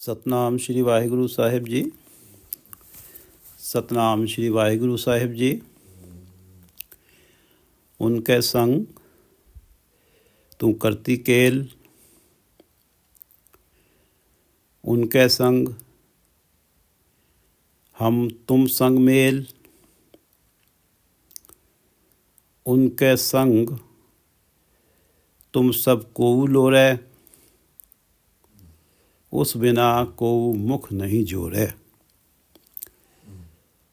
ਸਤਨਾਮ ਸ਼੍ਰੀ ਵਾਹਿਗੁਰੂ ਸਾਹਿਬ ਜੀ। ਸਤਨਾਮ ਸ਼੍ਰੀ ਵਾਹਿਗੁਰੂ ਸਾਹਿਬ ਜੀ। उनके संग तू करती केल, उनके संग हम तुम संग मेल, उनके संग तुम सब को लोरे, उस बिना को मुख नहीं जोरे।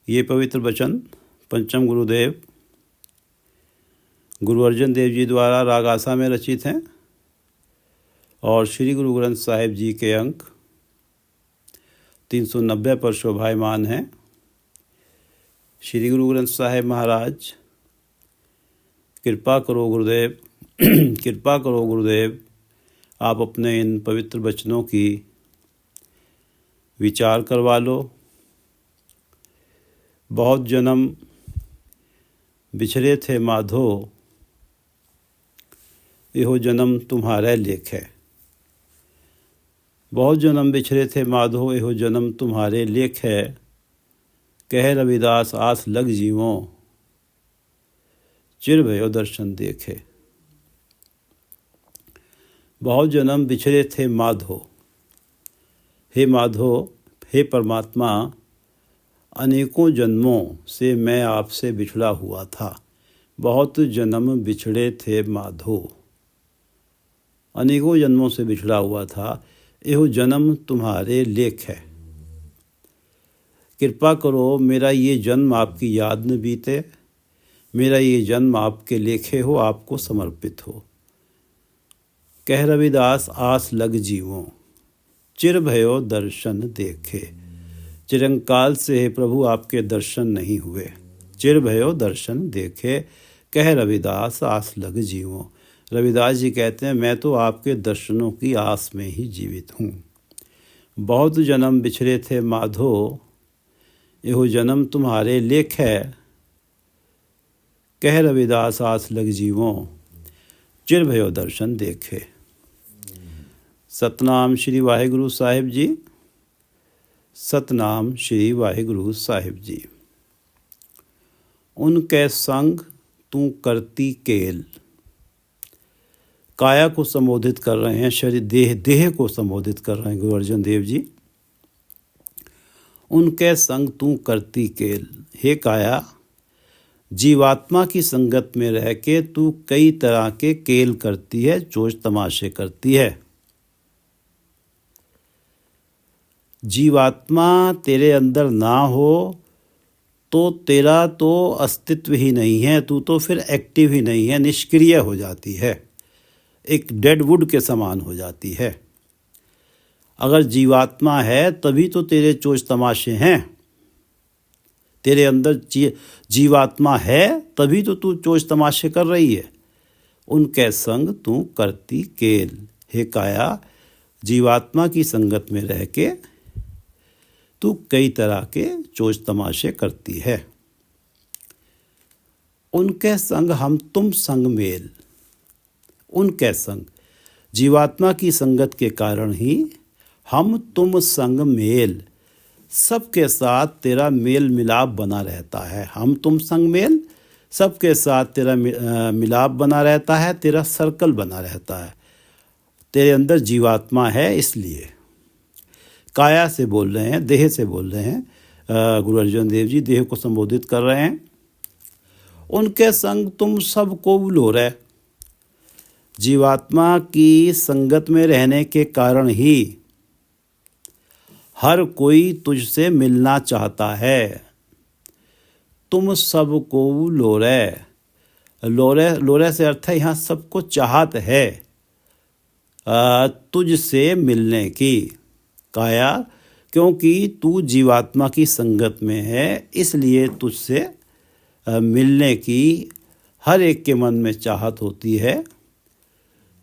ये पवित्र वचन पंचम गुरुदेव गुरु अर्जन देव जी द्वारा राग आसा में रचित हैं और श्री गुरु ग्रंथ साहिब जी के अंक 390 पर शोभायमान हैं। श्री गुरु ग्रंथ साहिब महाराज, कृपा करो गुरुदेव, कृपा करो गुरुदेव, आप अपने इन पवित्र वचनों की विचार करवा लो। बहुत जन्म बिछड़े थे माधो, यहो जन्म तुम्हारे लेख है। बहुत जन्म बिछड़े थे माधो, यहो जन्म तुम्हारे लेख है। कह रविदास आस लग जीवों, चिर भयो दर्शन देखे। बहुत जन्म बिछड़े थे माधो, हे माधो, हे परमात्मा, अनेकों जन्मों से मैं आपसे बिछड़ा हुआ था। बहुत जन्म बिछड़े थे माधो, अनेकों जन्मों से बिछड़ा हुआ था। यह जन्म तुम्हारे लेख है। कृपा करो मेरा ये जन्म आपकी याद न बीते, मेरा ये जन्म आपके लेखे हो, आपको समर्पित हो। कह रविदास आस लग जीवों, चिर भयो दर्शन देखे। चिरंकाल से हे प्रभु आपके दर्शन नहीं हुए, चिर भयो दर्शन देखे। कह रविदास आस लग जीवों, रविदास जी कहते हैं मैं तो आपके दर्शनों की आस में ही जीवित हूँ। बहुत जन्म बिछड़े थे माधो, यहो जन्म तुम्हारे लेख है। कह रविदास आस लग जीवों, चिर भयो दर्शन देखे। सतनाम श्री वाहिगुरु साहिब जी। सतनाम श्री वाहिगुरु साहिब जी। उनके संग तू करती केल, काया को संबोधित कर रहे हैं, शरीर देह को संबोधित कर रहे हैं गुरु अर्जन देव जी। उनके संग तू करती केल, हे काया, जीवात्मा की संगत में रह के तू कई तरह के केल करती है, चोच तमाशे करती है। जीवात्मा तेरे अंदर ना हो तो तेरा तो अस्तित्व ही नहीं है, तू तो फिर एक्टिव ही नहीं है, निष्क्रिय हो जाती है, एक डेड वुड के समान हो जाती है। अगर जीवात्मा है तभी तो तेरे चोच तमाशे हैं। तेरे अंदर जीवात्मा है तभी तो तू चोच तमाशे कर रही है। उनके संग तू करती केल, हे काया, जीवात्मा की संगत में रह के तू कई तरह के चोच तमाशे करती है। उनके संग हम तुम संग मेल, उनके संग जीवात्मा की संगत के कारण ही हम तुम संग मेल, सबके साथ तेरा मेल मिलाप बना रहता है। हम तुम संग मेल, सबके साथ तेरा मिलाप बना रहता है, तेरा सर्कल बना रहता है। तेरे अंदर जीवात्मा है, इसलिए काया से बोल रहे हैं, देह से बोल रहे हैं। गुरु अर्जन देव जी देह को संबोधित कर रहे हैं। उनके संग तुम सब को लो रहे, जीवात्मा की संगत में रहने के कारण ही हर कोई तुझसे मिलना चाहता है। तुम सब को लोरे, लोरे लोरे से अर्थ है यहाँ सबको चाहत है तुझसे मिलने की। काया, क्योंकि तू जीवात्मा की संगत में है, इसलिए तुझसे मिलने की हर एक के मन में चाहत होती है।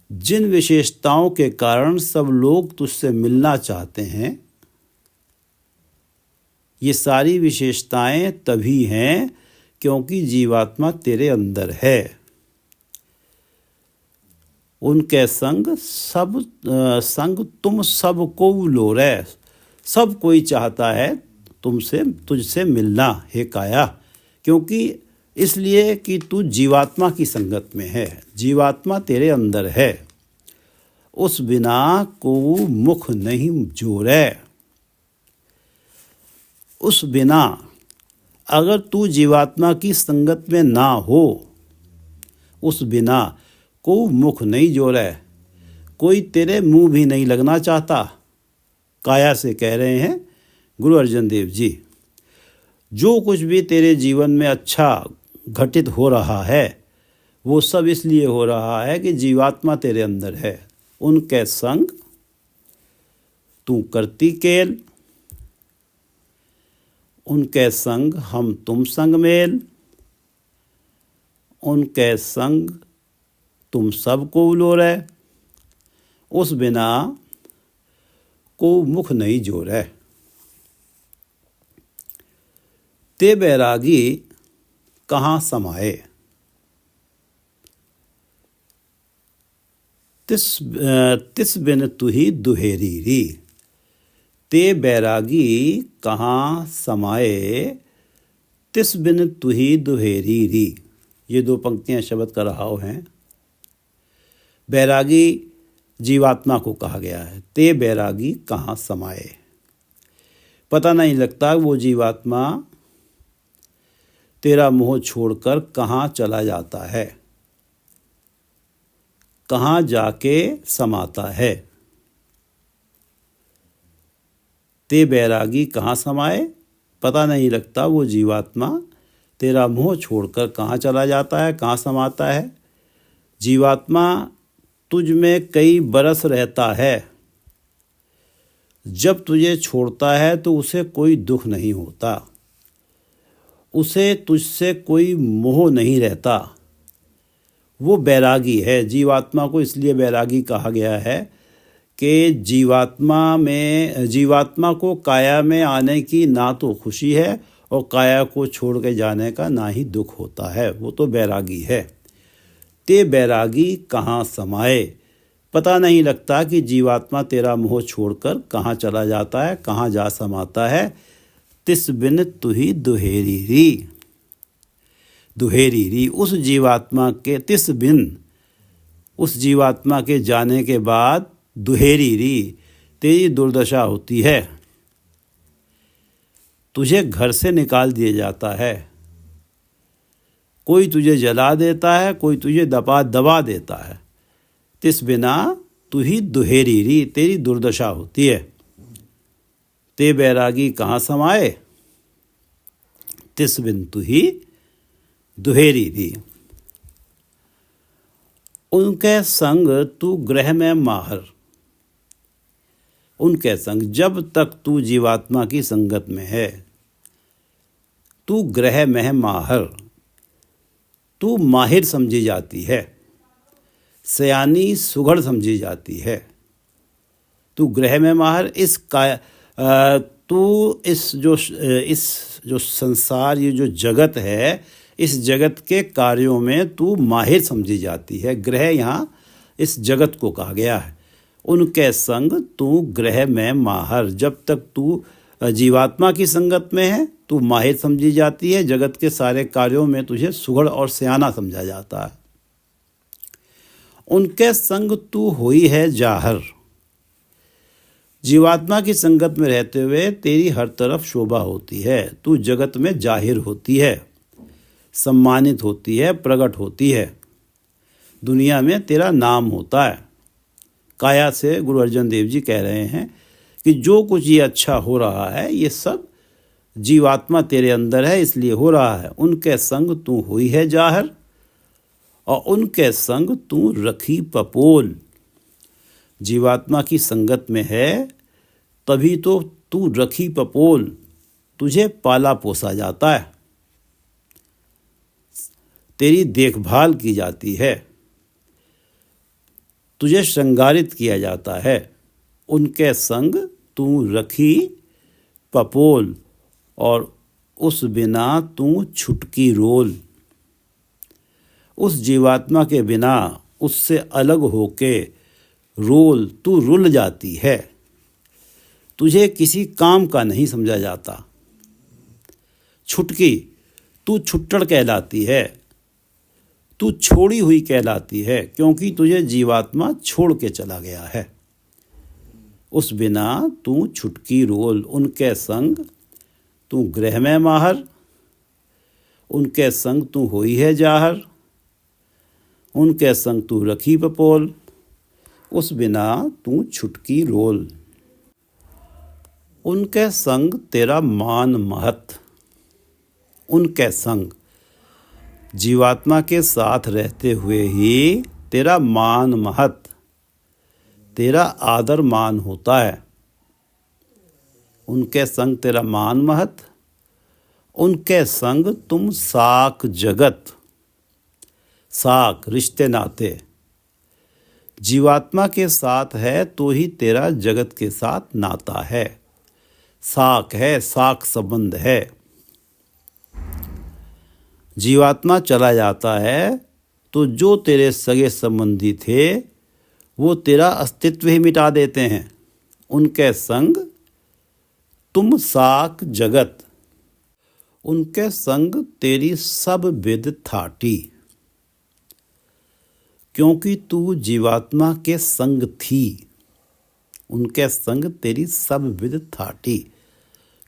जिन विशेषताओं के कारण सब लोग तुझसे मिलना चाहते हैं, ये सारी विशेषताएं तभी हैं क्योंकि जीवात्मा तेरे अंदर है। उनके संग तुम सब को लोरे, सब कोई चाहता है तुझसे मिलना हे काया, क्योंकि इसलिए कि तू जीवात्मा की संगत में है, जीवात्मा तेरे अंदर है। उस बिना को मुख नहीं जोड़े। उस बिना अगर तू जीवात्मा की संगत में ना हो, उस बिना को मुख नहीं जोड़े, कोई तेरे मुंह भी नहीं लगना चाहता। काया से कह रहे हैं गुरु अर्जन देव जी। जो कुछ भी तेरे जीवन में अच्छा घटित हो रहा है वो सब इसलिए हो रहा है कि जीवात्मा तेरे अंदर है। उनके संग तू करती केल, उनके संग हम तुम संग मेल, उनके संग तुम सबको उलोरे। उस बिना को मुख नहीं जोड़े। ते बैरागी कहाँ समाए। तिस बिन तुही दुहेरी री। ते बैरागी कहाँ समाए, तिस बिन तुही दुहेरी री। ये दो पंक्तियां शब्द का रहाव हैं। बैरागी जीवात्मा को कहा गया है। ते बैरागी कहाँ समाए, पता नहीं लगता वो जीवात्मा तेरा मोह छोड़कर कहाँ चला जाता है, कहाँ जाके समाता है। ते बैरागी कहाँ समाए, पता नहीं लगता वो जीवात्मा तेरा मोह छोड़कर कहाँ चला जाता है, कहाँ समाता है। जीवात्मा तुझ में कई बरस रहता है, जब तुझे छोड़ता है तो उसे कोई दुख नहीं होता, उसे तुझसे कोई मोह नहीं रहता। वो बैरागी है। जीवात्मा को इसलिए बैरागी कहा गया है कि जीवात्मा को काया में आने की ना तो खुशी है और काया को छोड़ के जाने का ना ही दुख होता है, वो तो बैरागी है। ते बैरागी कहाँ समाए, पता नहीं लगता कि जीवात्मा तेरा मोह छोड़कर कहाँ चला जाता है, कहाँ जा समाता है। तिस बिन तुही दुहेरी री। दुहेरी री, उस जीवात्मा के तिस बिन, उस जीवात्मा के जाने के बाद दुहेरी री तेरी दुर्दशा होती है। तुझे घर से निकाल दिया जाता है, कोई तुझे जला देता है, कोई तुझे दबा देता है। तिस बिना तुही दुहेरी री, तेरी दुर्दशा होती है। ते बैरागी कहाँ समाए, तिस बिन तुही दुहेरी री। उनके संग तू ग्रह में माहर। उनके संग, जब तक तू जीवात्मा की संगत में है, तू ग्रह में माहर, तू माहिर समझी जाती है, सयानी सुघड़ समझी जाती है। तू ग्रह में माहर, तू इस जो संसार, ये जो जगत है, इस जगत के कार्यों में तू माहिर समझी जाती है। ग्रह यहाँ इस जगत को कहा गया है। उनके संग तू ग्रह में माहर, जब तक तू जीवात्मा की संगत में है तू माहिर समझी जाती है, जगत के सारे कार्यों में तुझे सुघड़ और सयाना समझा जाता है। उनके संग तू हुई है जाहर। जीवात्मा की संगत में रहते हुए तेरी हर तरफ शोभा होती है, तू जगत में जाहिर होती है, सम्मानित होती है, प्रकट होती है, दुनिया में तेरा नाम होता है। काया से गुरु अर्जन देव जी कह रहे हैं कि जो कुछ ये अच्छा हो रहा है ये सब जीवात्मा तेरे अंदर है इसलिए हो रहा है। उनके संग तू हुई है जाहर और उनके संग तू रखी पपोल। जीवात्मा की संगत में है तभी तो तू रखी पपोल, तुझे पाला पोसा जाता है, तेरी देखभाल की जाती है, तुझे श्रृंगारित किया जाता है। उनके संग तू रखी पपोल और उस बिना तू छुटकी रोल। उस जीवात्मा के बिना, उससे अलग होके रोल तू रुल जाती है, तुझे किसी काम का नहीं समझा जाता। छुटकी, तू छुट्टड़ कहलाती है, तू छोड़ी हुई कहलाती है, क्योंकि तुझे जीवात्मा छोड़ के चला गया है। उस बिना तू छुटकी रोल, उनके संग तू गृह में माहर, उनके संग तू होई है जाहर, उनके संग तू रखी पपोल, उस बिना तू छुटकी रोल। उनके संग तेरा मान महत, उनके संग जीवात्मा के साथ रहते हुए ही तेरा मान महत, तेरा आदर मान होता है। उनके संग तेरा मान महत, उनके संग तुम साक जगत, साक रिश्ते नाते, जीवात्मा के साथ है तो ही तेरा जगत के साथ नाता है। साक है, साक संबंध है। जीवात्मा चला जाता है तो जो तेरे सगे संबंधी थे वो तेरा अस्तित्व ही मिटा देते हैं। उनके संग तुम साक जगत, उनके संग तेरी सब विद थाटी, क्योंकि तू जीवात्मा के संग थी। उनके संग तेरी सब विद थाटी,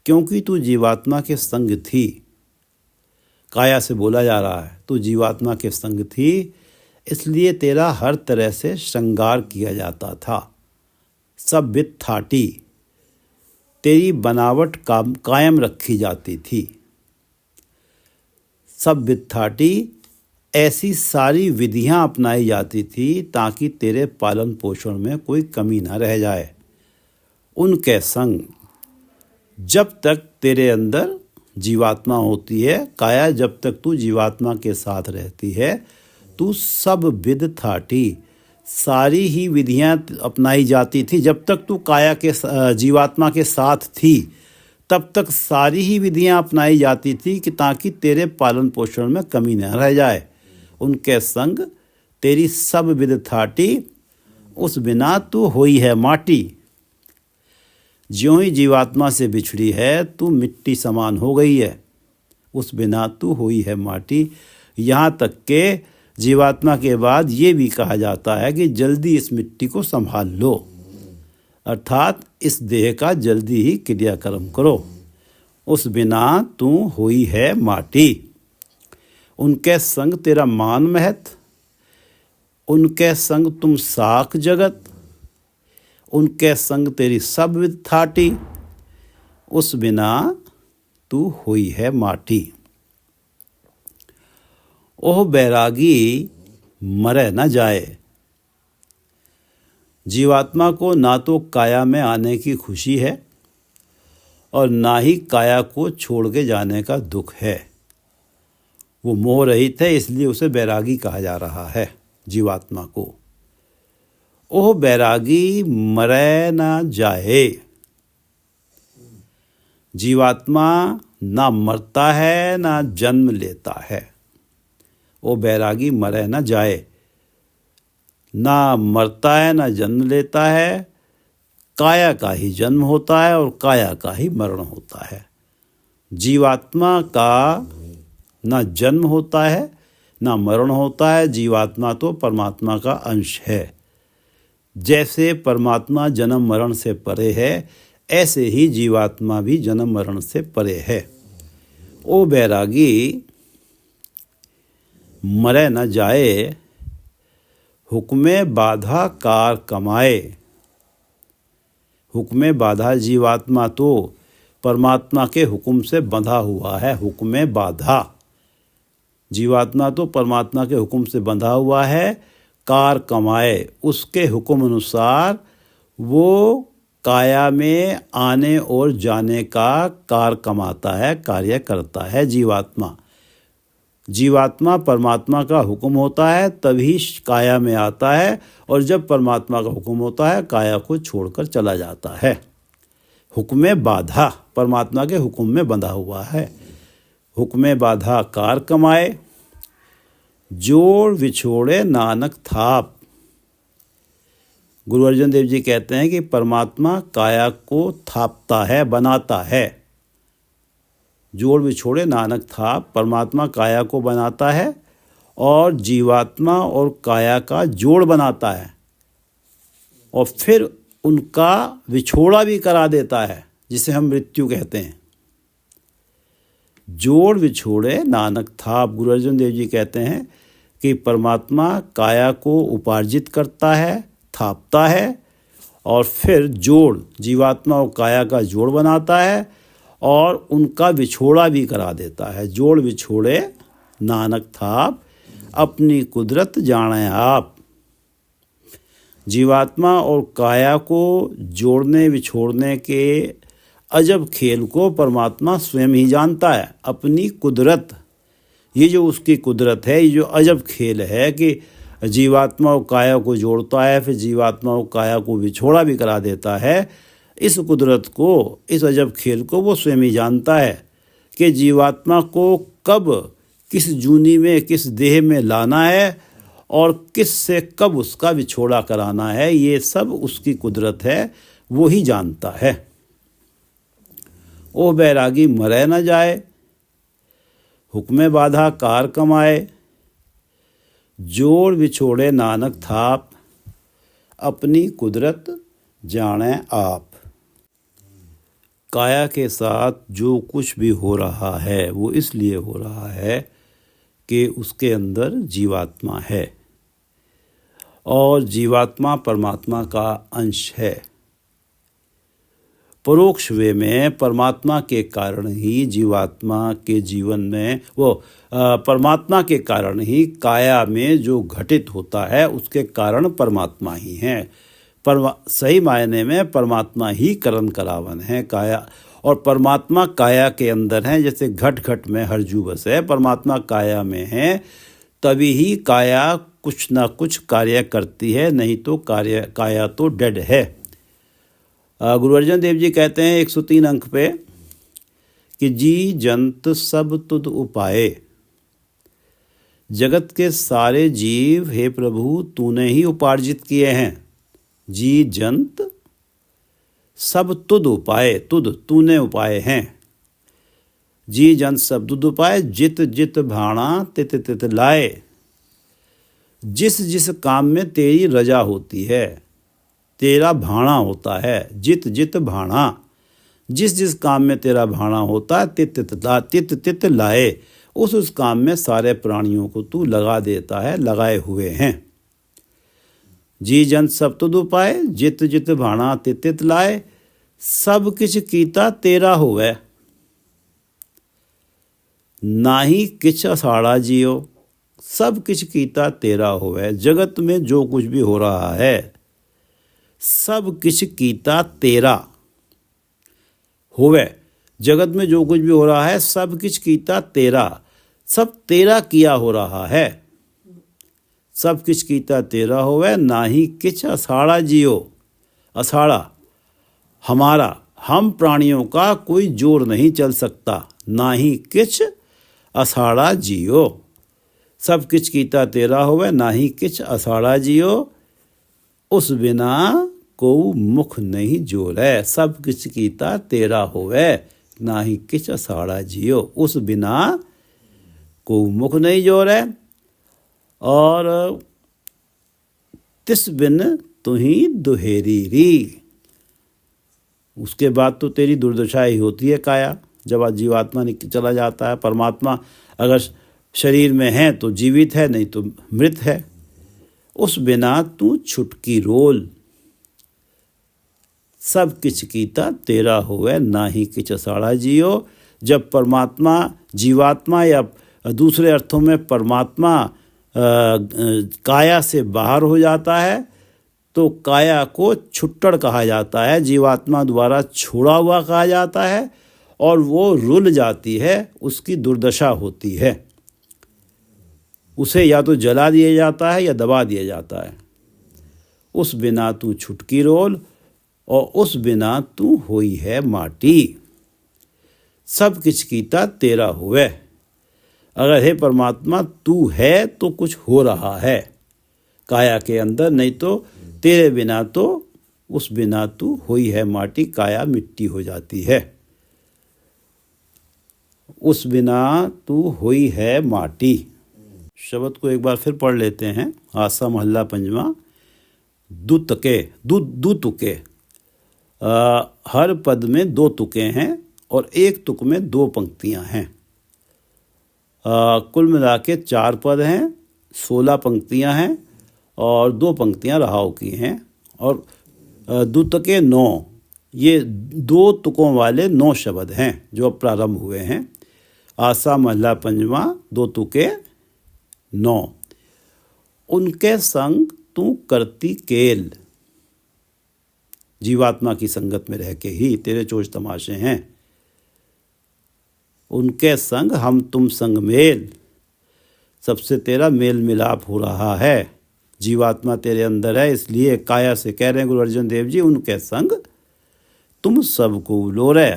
क्योंकि तू जीवात्मा के संग थी। काया से बोला जा रहा है, तू जीवात्मा के संग थी, इसलिए तेरा हर तरह से श्रृंगार किया जाता था। सब विद थाटी, तेरी बनावट कायम रखी जाती थी। सब विद थाटी, ऐसी सारी विधियां अपनाई जाती थी ताकि तेरे पालन पोषण में कोई कमी ना रह जाए। उनके संग जब तक तेरे अंदर जीवात्मा होती है, काया जब तक तू जीवात्मा के साथ रहती है, तू सब विद थाटी, सारी ही विधियां अपनाई जाती थी। जब तक तू काया के जीवात्मा के साथ थी तब तक सारी ही विधियां अपनाई जाती थी कि ताकि तेरे पालन पोषण में कमी न रह जाए। उनके संग तेरी सब विद थाटी, उस बिना तू होई है माटी। ज्यों ही जीवात्मा से बिछड़ी है तू मिट्टी समान हो गई है, उस बिना तू होई है माटी। यहाँ तक के जीवात्मा के बाद ये भी कहा जाता है कि जल्दी इस मिट्टी को संभाल लो, अर्थात इस देह का जल्दी ही क्रियाक्रम करो, उस बिना तू होई है माटी। उनके संग तेरा मान महत, उनके संग तुम साख जगत, उनके संग तेरी सब विद थाटी, उस बिना तू हुई है माटी। ओह बैरागी मरे न जाए। जीवात्मा को ना तो काया में आने की खुशी है और ना ही काया को छोड़ के जाने का दुख है। वो मोह रहित है, इसलिए उसे बैरागी कहा जा रहा है जीवात्मा को। ओह बैरागी मरे ना जाए। जीवात्मा ना मरता है ना जन्म लेता है। ओ बैरागी मरे ना जाए, ना मरता है ना जन्म लेता है, काया का ही जन्म होता है और काया का ही मरण होता है। जीवात्मा का ना जन्म होता है ना मरण होता है। जीवात्मा तो परमात्मा का अंश है। जैसे परमात्मा जन्म मरण से परे है, ऐसे ही जीवात्मा भी जन्म मरण से परे है। ओ बैरागी मरे न जाए, हुक्मे बाधा कार कमाए। हुक्मे बाधा, जीवात्मा तो परमात्मा के हुक्म से बंधा हुआ है। हुक्मे बाधा, जीवात्मा तो परमात्मा के हुक्म से बंधा हुआ है। कार कमाए, उसके हुक्म अनुसार वो काया में आने और जाने का कार कमाता है, कार्य करता है। जीवात्मा परमात्मा का हुक्म होता है तभी काया में आता है, और जब परमात्मा का हुक्म होता है काया को छोड़कर चला जाता है। हुक्मे बाधा, परमात्मा के हुक्म में बंधा हुआ है। हुक्मे बाधा कार कमाए, जोड़ विछोड़े नानक थाप। गुरु अर्जन देव जी कहते हैं कि परमात्मा काया को थापता है, बनाता है। जोड़ विछोड़े नानक थाप, परमात्मा काया को बनाता है और जीवात्मा और काया का जोड़ बनाता है और फिर उनका विछोड़ा भी करा देता है, जिसे हम मृत्यु कहते हैं। जोड़ विछोड़े नानक थाप, गुरु अर्जुन देव जी कहते हैं कि परमात्मा काया को उपार्जित करता है, थापता है और फिर जोड़, जीवात्मा और काया का जोड़ बनाता है और उनका विछोड़ा भी करा देता है। जोड़ विछोड़े नानक थाप, अपनी कुदरत जाने आप। जीवात्मा और काया को जोड़ने विछोड़ने के अजब खेल को परमात्मा स्वयं ही जानता है। अपनी कुदरत, ये जो उसकी कुदरत है, ये जो अजब खेल है कि जीवात्मा और काया को जोड़ता है, फिर जीवात्मा और काया को विछोड़ा भी करा देता है, इस कुदरत को, इस अजब खेल को वो स्वयं ही जानता है कि जीवात्मा को कब, किस जूनी में, किस देह में लाना है और किस से कब उसका विछोड़ा कराना है। ये सब उसकी कुदरत है, वो ही जानता है। ओ बैरागी मरे न जाए, हुक्मे बाधा कार कमाए। जोड़ विछोड़े नानक थाप, अपनी कुदरत जाने आप। काया के साथ जो कुछ भी हो रहा है वो इसलिए हो रहा है कि उसके अंदर जीवात्मा है और जीवात्मा परमात्मा का अंश है। परोक्ष वे में परमात्मा के कारण ही जीवात्मा के जीवन में परमात्मा के कारण ही काया में जो घटित होता है उसके कारण परमात्मा ही हैं। सही मायने में परमात्मा ही करण करावन है काया, और परमात्मा काया के अंदर है। जैसे घट घट में हरजू बस है, परमात्मा काया में है, तभी ही काया कुछ ना कुछ कार्य करती है, नहीं तो काया तो डेड है। गुरु अर्जन देव जी कहते हैं 103 अंक पे कि जी जंत सब तुद उपाए। जगत के सारे जीव हे प्रभु तूने ही उपार्जित किए हैं। जी जंत सब तुद उपाय, तुद तूने उपाय हैं। जी जंत सब तुद उपाय, जित जित भाणा तित तित लाए। जिस जिस काम में तेरी रजा होती है, तेरा भाणा होता है। जित जित भाणा, जिस जिस काम में तेरा भाणा होता है, तित तित लाए, उस काम में सारे प्राणियों को तू लगा देता है, लगाए हुए हैं। जी जंत सब तुद उपाय, जित जित भाणा तित तित लाए। सब किछ कीता तेरा होवे, नाही किछ असाड़ा जियो। सब किछ कीता तेरा होवे। जगत में जो कुछ भी हो रहा है सब किछ कीता तेरा होवे। जगत में जो कुछ भी हो रहा है सब किछ कीता तेरा, सब तेरा किया हो रहा है। सब किछ कीता तेरा होवे, नाही किछ असाड़ा जियो। असाड़ा हमारा, हम प्राणियों का कोई जोर नहीं चल सकता। नाही किछ असाड़ा जियो। सब किछ कीता तेरा होवे, नाही किछ असाड़ा जियो। उस बिना को मुख नहीं जोरै। सब किछ कीता तेरा होवे, नाही किछ असाड़ा जियो। उस बिना को मुख नहीं जोरै और तिस बिन तुही दुहेरी री। उसके बाद तो तेरी दुर्दशा ही होती है काया, जब जीवात्मा चला जाता है। परमात्मा अगर शरीर में है तो जीवित है, नहीं तो मृत है। उस बिना तू छुटकी रोल। सब किछ कीता तेरा होवे, नाही किछ असाड़ा जियो। जब परमात्मा जीवात्मा या दूसरे अर्थों में परमात्मा काया से बाहर हो जाता है तो काया को छुट्टड़ कहा जाता है, जीवात्मा द्वारा छोड़ा हुआ कहा जाता है और वो रुल जाती है, उसकी दुर्दशा होती है। उसे या तो जला दिया जाता है या दबा दिया जाता है। उस बिना तू छुटकी रोल और उस बिना तू होई है माटी। सब किछ कीता तेरा हुए। अगर हे परमात्मा तू है तो कुछ हो रहा है काया के अंदर, नहीं तो तेरे बिना तो उस बिना तू हुई है माटी, काया मिट्टी हो जाती है। उस बिना तू हुई है माटी। शब्द को एक बार फिर पढ़ लेते हैं। आसा महला पंजवा। दु तुके। हर पद में 2 तुके हैं और एक तुक में 2 पंक्तियां हैं। कुल मिला के 4 पद हैं, 16 पंक्तियां हैं और 2 पंक्तियां रहाव की हैं। और दुतके 9, ये 2 तुकों वाले 9 शब्द हैं जो अब प्रारंभ हुए हैं। आसा महला पंजवा, 2 तुके 9। उनके संग तू करती केल। जीवात्मा की संगत में रह के ही तेरे चोच तमाशे हैं। उनके संग हम तुम संग मेल, सबसे तेरा मेल मिलाप हो रहा है। जीवात्मा तेरे अंदर है, इसलिए काया से कह रहे हैं गुरु अर्जन देव जी, उनके संग तुम सबको उलोरे।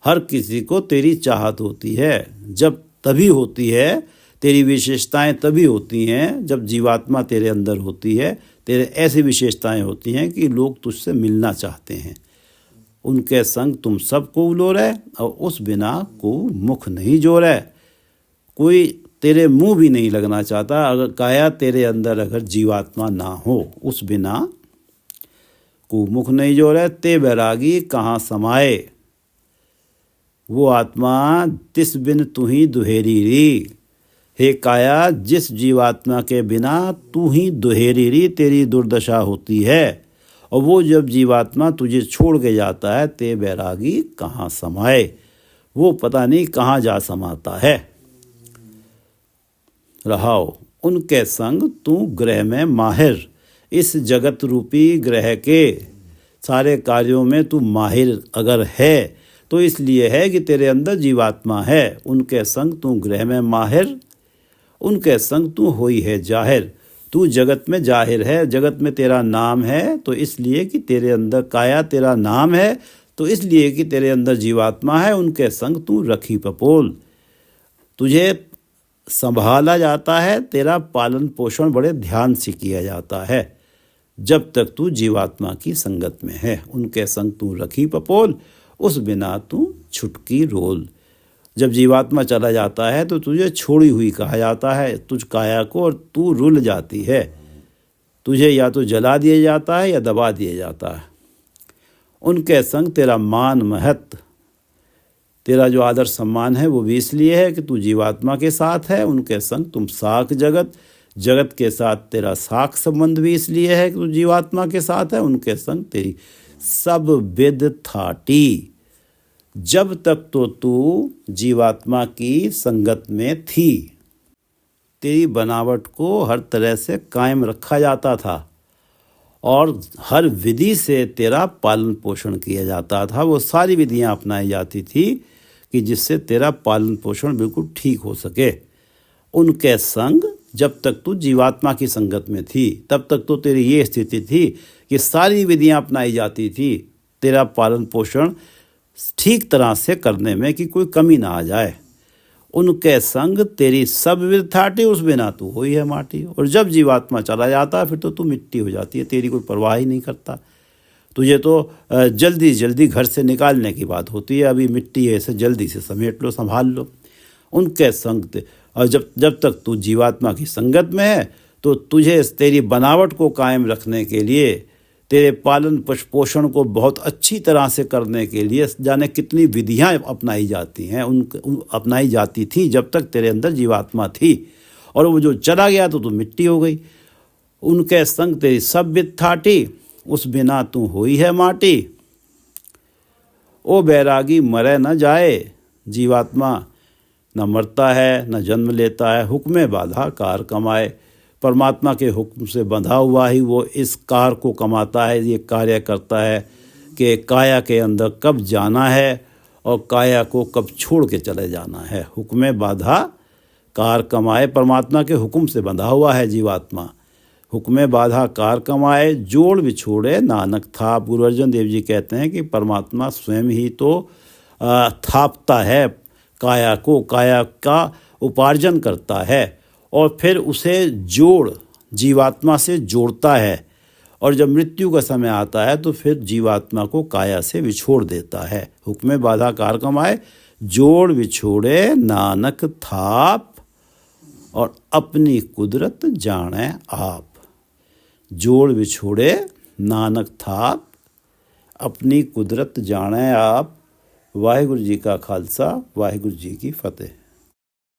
हर किसी को तेरी चाहत होती है, जब तभी होती है, तेरी विशेषताएं तभी होती हैं जब जीवात्मा तेरे अंदर होती है। तेरे ऐसी विशेषताएं होती हैं कि लोग तुझसे मिलना चाहते हैं। उनके संग तुम सबको उलोरे और उस बिना को मुख नहीं जोरे। कोई तेरे मुंह भी नहीं लगना चाहता अगर काया तेरे अंदर अगर जीवात्मा ना हो। उस बिना को मुख नहीं जोरे। ते बैरागी कहाँ समाए, वो आत्मा तिस बिन तू ही दुहेरी री। हे काया, जिस जीवात्मा के बिना तू ही दुहेरी री तेरी दुर्दशा होती है, और वो जब जीवात्मा तुझे छोड़ के जाता है, ते बैरागी कहाँ समाए, वो पता नहीं कहाँ जा समाता है। रहाओ उनके संग तू ग्रह में माहिर। इस जगत रूपी ग्रह के सारे कार्यों में तू माहिर अगर है तो इसलिए है कि तेरे अंदर जीवात्मा है। उनके संग तू ग्रह में माहिर, उनके संग तू होई है जाहिर। तू जगत में जाहिर है, जगत में तेरा नाम है, तो इसलिए कि तेरे अंदर काया तेरा नाम है, तो इसलिए कि तेरे अंदर जीवात्मा है। उनके संग तू रखी पपोल, तुझे संभाला जाता है, तेरा पालन पोषण बड़े ध्यान से किया जाता है जब तक तू जीवात्मा की संगत में है। उनके संग तू रखी पपोल, उस बिना तू छुटकी रोल। जब जीवात्मा चला जाता है तो तुझे छोड़ी हुई कहा जाता है, तुझ काया को, और तू रुल जाती है। तुझे या तो जला दिया जाता है या दबा दिया जाता है। उनके संग तेरा मान महत्व, तेरा जो आदर सम्मान है वो भी इसलिए है कि तू जीवात्मा के साथ है। उनके संग तुम साख जगत, जगत के साथ तेरा साख संबंध भी इसलिए है कि तू जीवात्मा के साथ है। उनके संग तेरी सब विद थाटी, जब तक तो तू जीवात्मा की संगत में थी, तेरी बनावट को हर तरह से कायम रखा जाता था और हर विधि से तेरा पालन पोषण किया जाता था। वो सारी विधियां अपनाई जाती थी कि जिससे तेरा पालन पोषण बिल्कुल ठीक हो सके। उनके संग जब तक तू जीवात्मा की संगत में थी तब तक तो तेरी ये स्थिति थी कि सारी विधियां अपनाई जाती थी, तेरा पालन पोषण ठीक तरह से करने में कि कोई कमी ना आ जाए। उनके संग तेरी सब विरथाटी, उस बिना तू हुई है माटी। और जब जीवात्मा चला जाता है फिर तो तू मिट्टी हो जाती है, तेरी कोई परवाह ही नहीं करता। तुझे तो जल्दी जल्दी घर से निकालने की बात होती है, अभी मिट्टी है इसे जल्दी से समेट लो, संभाल लो। उनके संग और जब तक तू जीवात्मा की संगत में है तो तुझे तेरी बनावट को कायम रखने के लिए, तेरे पालन पोषण को बहुत अच्छी तरह से करने के लिए जाने कितनी विधियां अपनाई जाती हैं, अपनाई जाती थी जब तक तेरे अंदर जीवात्मा थी। और वो जो चला गया तो तू मिट्टी हो गई। उनके संग तेरी सब विद थाटी, उस बिना तू हुई है माटी। ओ बैरागी मरे न जाए, जीवात्मा न मरता है न जन्म लेता है, हुक्म बाधा कार कमाए। परमात्मा के हुक्म से बंधा हुआ ही वो इस कार को कमाता है, ये कार्य करता है कि काया के अंदर कब जाना है और काया को कब छोड़ के चले जाना है। हुक्म बाधा कार कमाए, परमात्मा के हुक्म से बंधा हुआ है जीवात्मा। हुक्म बाधा कार कमाए, जोड़ बिछोड़े नानक थाप। गुरु अर्जन देव जी कहते हैं कि परमात्मा स्वयं ही तो थापता है काया को, काया का उपार्जन करता है और फिर उसे जोड़ जीवात्मा से जोड़ता है और जब मृत्यु का समय आता है तो फिर जीवात्मा को काया से विछोड़ देता है। हुक्मे बाधा कार कमाए, जोड़ विछोड़े नानक थाप, और अपनी कुदरत जाने आप। जोड़ विछोड़े नानक थाप, अपनी कुदरत जाने आप। वाहिगुरु जी का खालसा, वाहिगुरु जी की फतेह।